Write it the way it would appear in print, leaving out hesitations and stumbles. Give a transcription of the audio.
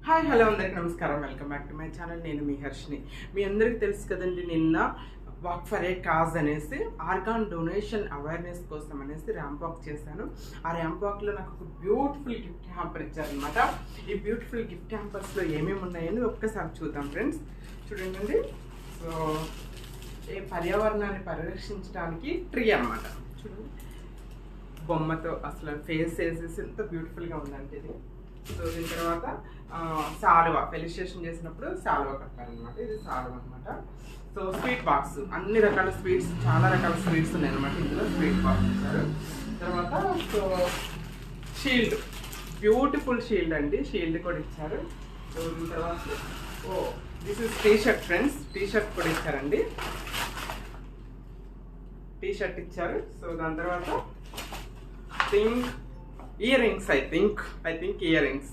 Hi hello అందరికి నమస్కారం. Welcome back to my channel. నేను మీ హర్షిని. మీ అందరికి తెలుసు కదండి, నిన్న వాక్ ఫర్ ఏ కాజ్ అనేసి ఆర్గాన్ డొనేషన్ అవేర్నెస్ కోసం అనేసి ర్యాంప్ వాక్ చేశాను. ఆ ర్యాంప్ వాక్లో నాకు ఒక బ్యూటిఫుల్ గిఫ్ట్ హ్యాంపర్ ఇచ్చారనమాట. ఈ బ్యూటిఫుల్ గిఫ్ట్ హ్యాంపర్స్లో ఏమేమి ఉన్నాయని ఒక్కసారి చూద్దాం ఫ్రెండ్స్. చూడండి. సో ఈ పర్యావరణాన్ని పరిరక్షించడానికి ట్రీ అనమాట. చూడండి, బొమ్మతో అసలు ఫేస్ వేసేసి ఎంత బ్యూటిఫుల్గా ఉందంటే ఇది. సో దీని తర్వాత సాల్వా, ఫెలిసిటేషన్ చేసినప్పుడు సాల్వా కట్టాలన్నమాట. ఇది సాల్వా అనమాట. సో స్వీట్ బాక్స్, అన్ని రకాల స్వీట్స్, చాలా రకాల స్వీట్స్ ఉన్నాయి అనమాట. ఇందులో స్వీట్ బాక్స్ ఇచ్చారు. తర్వాత సో షీల్డ్, బ్యూటిఫుల్ షీల్డ్ అండి, షీల్డ్ కూడా ఇచ్చారు. సో దీని తర్వాత this is T shirt friends, T shirt కూడా ఇచ్చారండి, టీ షర్ట్ ఇచ్చారు. సో దాని తర్వాత ear rings, I think ear rings.